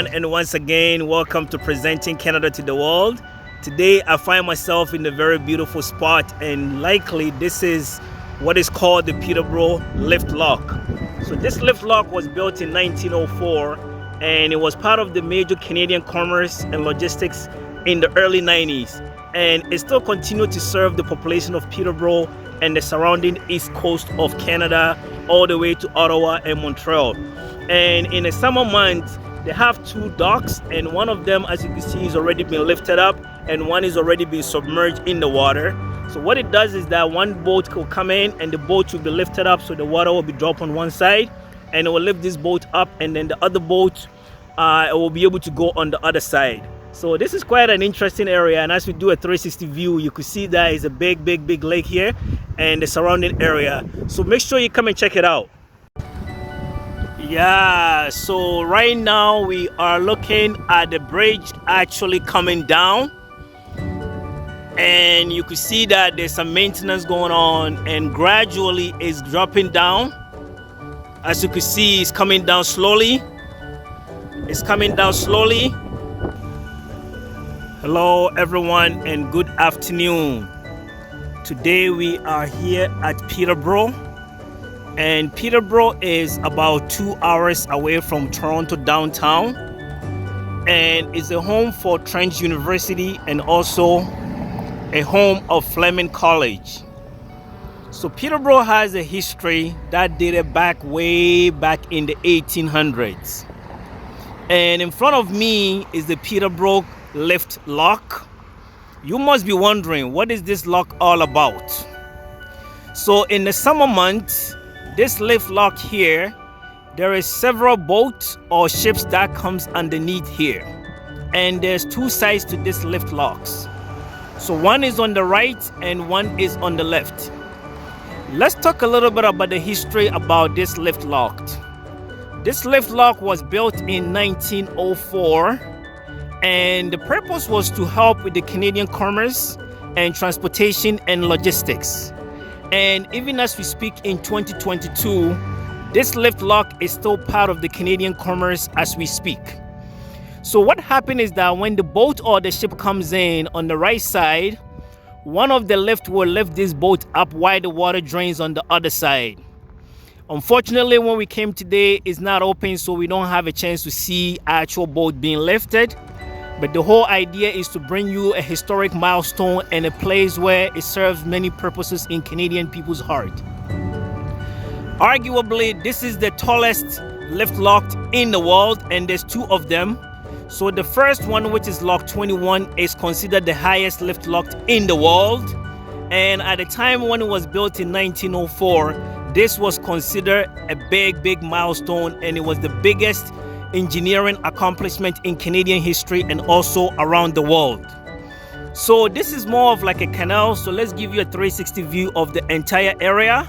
everyone, and once again, welcome to Presenting Canada to the World. Today, I find myself in a very beautiful spot, and likely this is what is called the Peterborough Lift Lock. So this lift lock was built in 1904, and it was part of the major Canadian commerce and logistics in the early 90s. And it still continued to serve the population of Peterborough and the surrounding east coast of Canada, all the way to Ottawa and Montreal. And in the summer months, they have two docks, and one of them, as you can see, is already been lifted up, and one is already been submerged in the water. So what it does is that one boat will come in, and the boat will be lifted up, so the water will be dropped on one side, and it will lift this boat up, and then the other boat it will be able to go on the other side. So this is quite an interesting area, and as we do a 360 view, you can see that is a big lake here and the surrounding area. So make sure you come and check it out. Yeah, so right now we are looking at the bridge actually coming down, and you can see that there's some maintenance going on, and gradually it's dropping down. As you can see, it's coming down slowly. It's coming down slowly. Hello everyone, and good afternoon. Today we are here at Peterborough, and Peterborough is about 2 hours away from Toronto downtown, and it's a home for Trent University and also a home of Fleming College. So Peterborough has a history that dated way back in the 1800s. And in front of me is the Peterborough Lift Lock. You must be wondering, what is this lock all about? So in the summer months, this lift lock here, there is several boats or ships that comes underneath here, and there's two sides to this lift locks. So one is on the right and one is on the left. Let's talk a little bit about the history about this lift lock. This lift lock was built in 1904, and the purpose was to help with the Canadian commerce and transportation and logistics. And even as we speak in 2022, this lift lock is still part of the Canadian commerce as we speak. So what happened is that when the boat or the ship comes in on the right side, one of the lift will lift this boat up while the water drains on the other side. Unfortunately, when we came today, it's not open, so we don't have a chance to see actual boat being lifted. But the whole idea is to bring you a historic milestone and a place where it serves many purposes in Canadian people's heart. Arguably, this is the tallest lift lock in the world, and there's two of them. So the first one, which is Lock 21, is considered the highest lift lock in the world. And at the time when it was built in 1904, this was considered a big milestone, and it was the biggest engineering accomplishment in Canadian history and also around the world. So this is more of like a canal, so let's give you a 360 view of the entire area.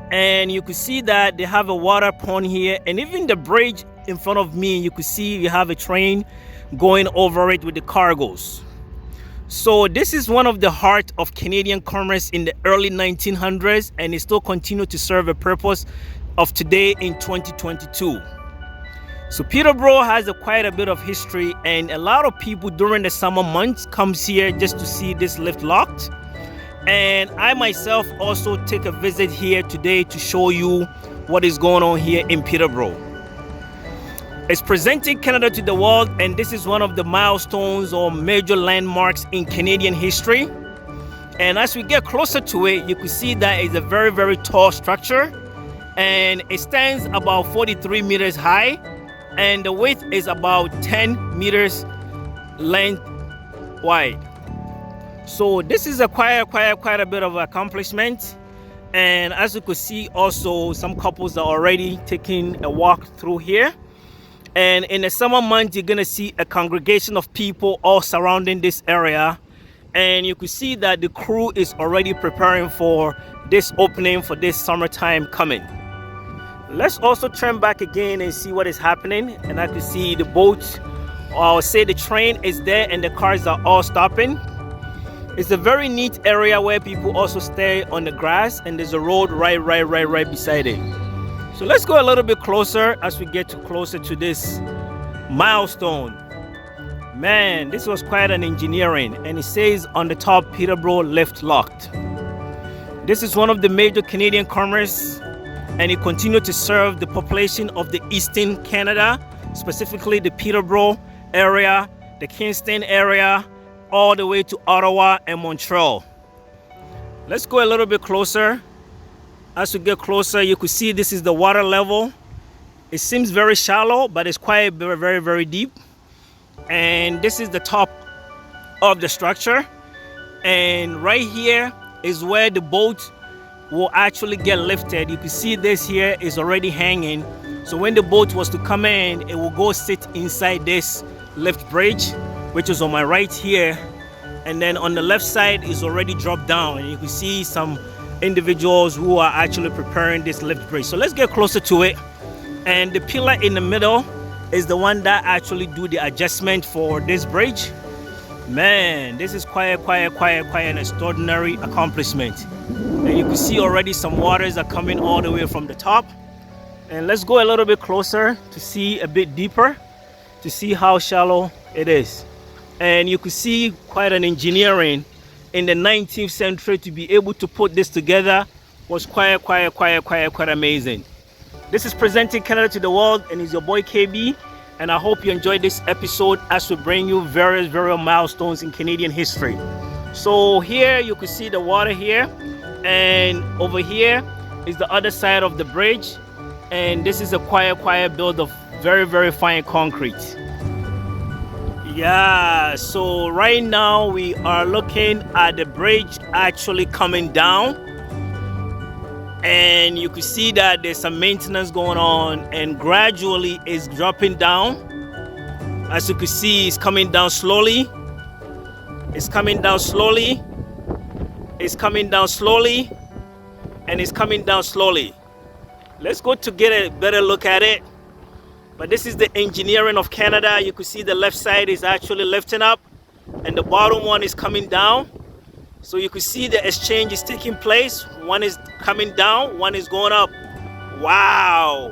And you can see that they have a water pond here, and even the bridge in front of me, you can see you have a train going over it with the cargoes. So this is one of the heart of Canadian commerce in the early 1900s, and it still continues to serve a purpose of today in 2022. So Peterborough has quite a bit of history, and a lot of people during the summer months comes here just to see this lift locked. And I myself also take a visit here today to show you what is going on here in Peterborough. It's Presenting Canada to the World, and this is one of the milestones or major landmarks in Canadian history. And as we get closer to it, you can see that it's a very tall structure, and it stands about 43 meters high, and the width is about 10 meters length wide. So this is quite a bit of accomplishment. And as you can see, also some couples are already taking a walk through here. And in the summer months, you're gonna see a congregation of people all surrounding this area, and you can see that the crew is already preparing for this opening for this summertime coming. Let's also turn back again and see what is happening. And I can see the boat, or I'll say the train, is there, and the cars are all stopping. It's a very neat area where people also stay on the grass, and there's a road right beside it. So let's go a little bit closer as we get closer to this milestone. Man, this was quite an engineering, and it says on the top, Peterborough Lift Lock. This is one of the major Canadian commerce, and it continued to serve the population of the Eastern Canada, specifically the Peterborough area, the Kingston area, all the way to Ottawa and Montreal. Let's go a little bit closer. As we get closer, you can see this is the water level. It seems very shallow, but it's quite very, very deep. And this is the top of the structure. And right here is where the boat will actually get lifted. You can see this here is already hanging. So when the boat was to come in, it will go sit inside this lift bridge, which is on my right here. And then on the left side is already dropped down. And you can see some individuals who are actually preparing this lift bridge. So let's get closer to it. And the pillar in the middle is the one that actually do the adjustment for this bridge. Man, this is quite an extraordinary accomplishment. And you can see already some waters are coming all the way from the top. And let's go a little bit closer to see a bit deeper, to see how shallow it is. And you can see quite an engineering in the 19th century. To be able to put this together was quite amazing. This is presenting Canada to the world, and it's your boy KB, and I hope you enjoyed this episode as we bring you various milestones in Canadian history. So here you can see the water here, and over here is the other side of the bridge, and this is a quiet build of very fine concrete. Yeah, so right now we are looking at the bridge actually coming down. And you can see that there's some maintenance going on, and gradually it's dropping down. As you can see, it's coming down slowly. It's coming down slowly. It's coming down slowly. And it's coming down slowly. Let's go to get a better look at it. But this is the engineering of Canada. You can see the left side is actually lifting up, and the bottom one is coming down. So you can see the exchange is taking place. One is coming down, one is going up. Wow.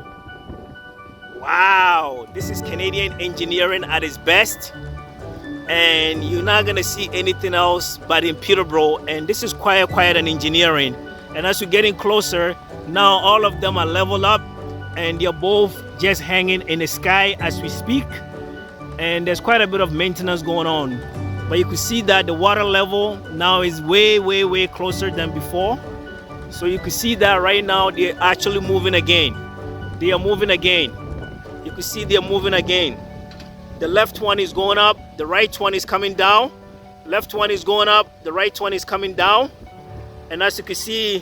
This is Canadian engineering at its best. And you're not gonna see anything else but in Peterborough. And this is quite an engineering. And as we're getting closer, now all of them are leveled up, and they're both just hanging in the sky as we speak. And there's quite a bit of maintenance going on. But you can see that the water level now is way closer than before. So you can see that right now they're actually moving again. They are moving again. You can see they're moving again. The left one is going up, the right one is coming down. Left one is going up, the right one is coming down. And as you can see,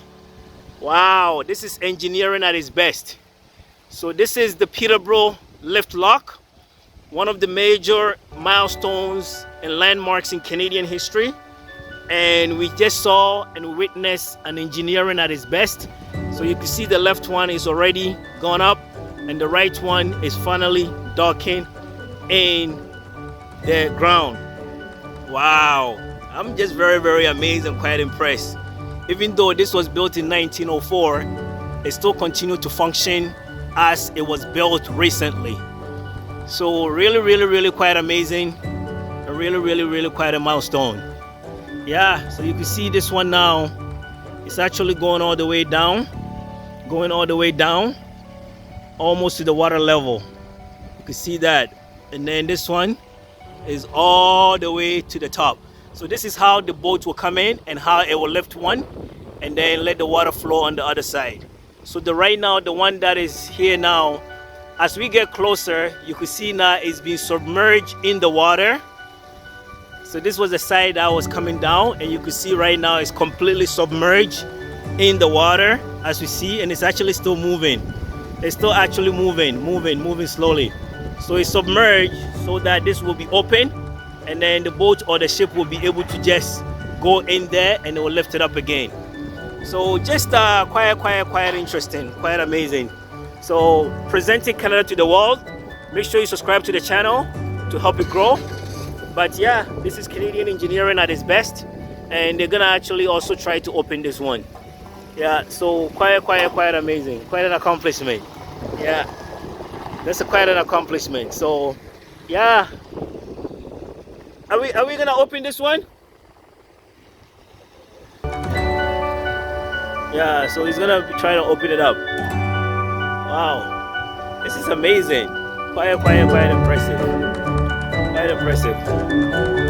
wow, this is engineering at its best. So this is the Peterborough Lift Lock, one of the major milestones and landmarks in Canadian history. And we just saw and witnessed an engineering at its best. So you can see the left one is already gone up, and the right one is finally docking in the ground. Wow, I'm just very amazed and quite impressed. Even though this was built in 1904, it still continued to function as it was built recently. So really quite amazing, and really quite a milestone. Yeah, so you can see this one now, it's actually going all the way down, almost to the water level. You can see that. And then this one is all the way to the top. So this is how the boat will come in and how it will lift one and then let the water flow on the other side. So right now, the one that is here now, as we get closer, you can see now it's being submerged in the water. So this was the side that was coming down, and you can see right now it's completely submerged in the water, as we see, and it's actually still moving. It's still actually moving slowly. So it's submerged so that this will be open, and then the boat or the ship will be able to just go in there and it will lift it up again. So just quite interesting, quite amazing. So presenting Canada to the world. Make sure you subscribe to the channel to help it grow. But yeah, this is Canadian engineering at its best, and they're gonna actually also try to open this one. Yeah, so quite amazing, quite an accomplishment. Yeah, that's quite an accomplishment. So Yeah. Are we gonna open this one? Yeah, so he's gonna be trying to open it up. Wow. This is amazing. Quite impressive. Quite impressive.